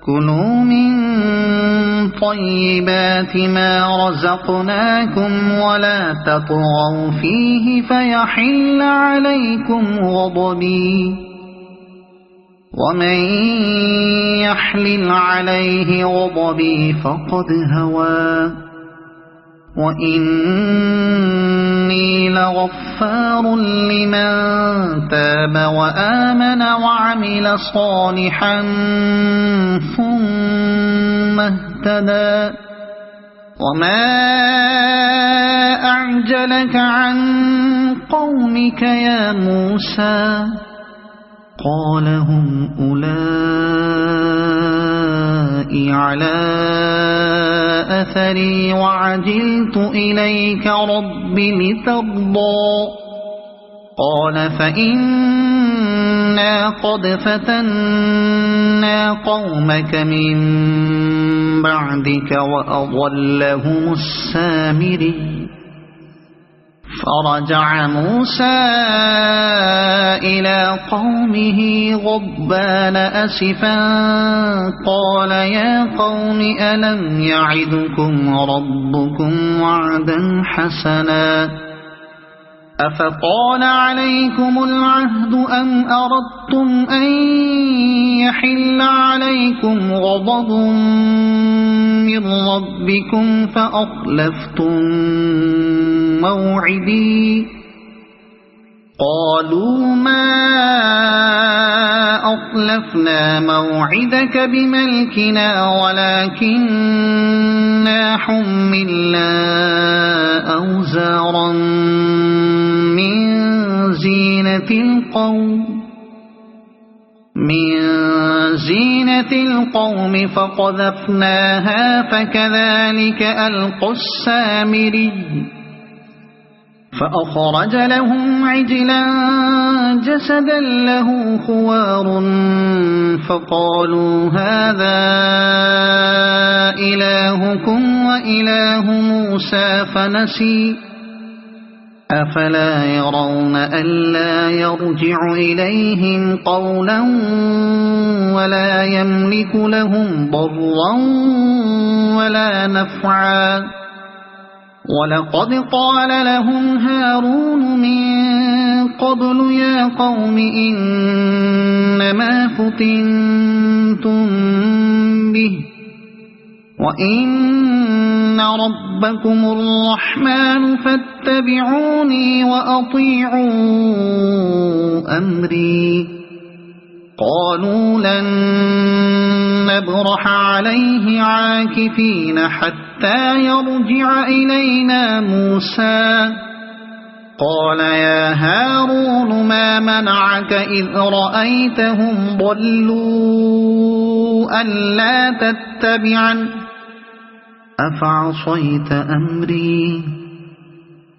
كلوا من طيبات ما رزقناكم ولا تطغوا فيه فيحل عليكم غضبي ومن يحلل عليه غضبي فقد هوى وإني لغفار لمن تاب وآمن وعمل صالحا ثم اهتدى وما أعجلك عن قومك يا موسى قال هم أولئك على أثري وعجلت إليك رب لترضى قال فإنا قد فتنا قومك من بعدك وأضلهم السامري فرجع موسى إلى قومه غضبان أسفا قال يا قوم ألم يعدكم ربكم وعدا حسنا أفطال عليكم العهد أم أردتم أن يحل عليكم غضب من ربكم فأخلفتم موعدي قالوا ما أخلفنا موعدك بملكنا ولكننا حملنا أوزارا من زينة القوم فقذفناها فكذلك ألقى السامري فأخرج لهم عجلا جسدا له خوار فقالوا هذا إلهكم وإله موسى فنسي أفلا يرون ألا يرجع إليهم قولا ولا يملك لهم ضرا ولا نفعا ولقد قال لهم هارون من قبل يا قوم إنما فتنتم به وإن ربكم الرحمن فاتبعوني وأطيعوا أمري قالوا لن نبرح عليه عاكفين حتى يرجع إلينا موسى قال يا هارون ما منعك إذ رأيتهم ضلوا ألا تتبعن أفعصيت أمري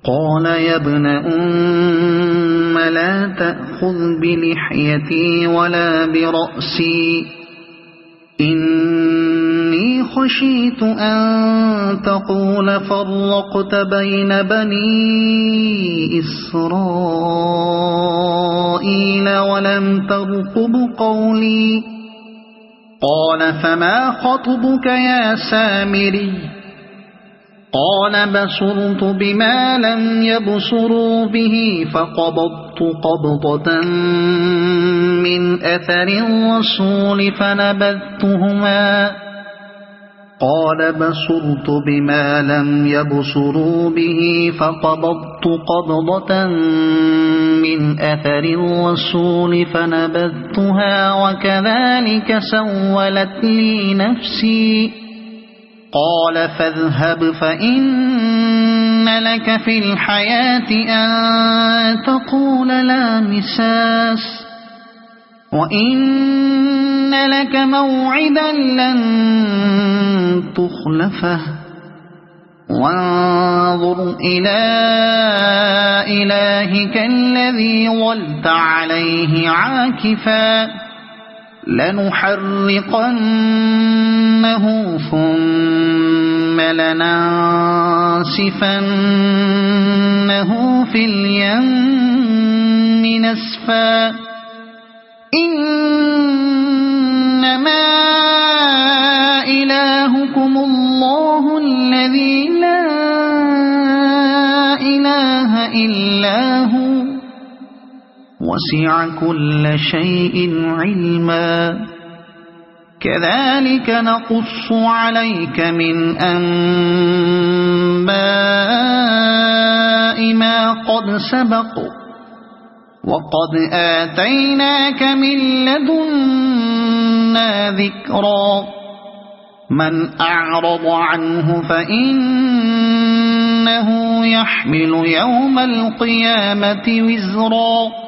قال يا ابن أم لا تأخذ بلحيتي ولا برأسي إني خشيت أن تقول فرقت بين بني إسرائيل ولم ترقب قولي قال فما خطبك يا سامري قال بصرت بما لم يبصروا به فقبضت قبضة من أثر الرسول فنبذتهما قال بصرت بما لم يبصروا به فقبضت قبضة من أثر الرسول فنبذتها وكذلك سولت لي نفسي قال فاذهب فإن لك في الحياة أن تقول لا مساس وإن لك موعدا لن تخلفه وانظر إلى إلهك الذي ظلت عليه عاكفا لنحرقنه ثم لننسفنه في اليم نسفا إنما إلا هو وسع كل شيء علما كذلك نقص عليك من أنباء ما قد سبق وقد آتيناك من لدنا ذكرا من أعرض عنه فإنه يحمل يوم القيامة وزرا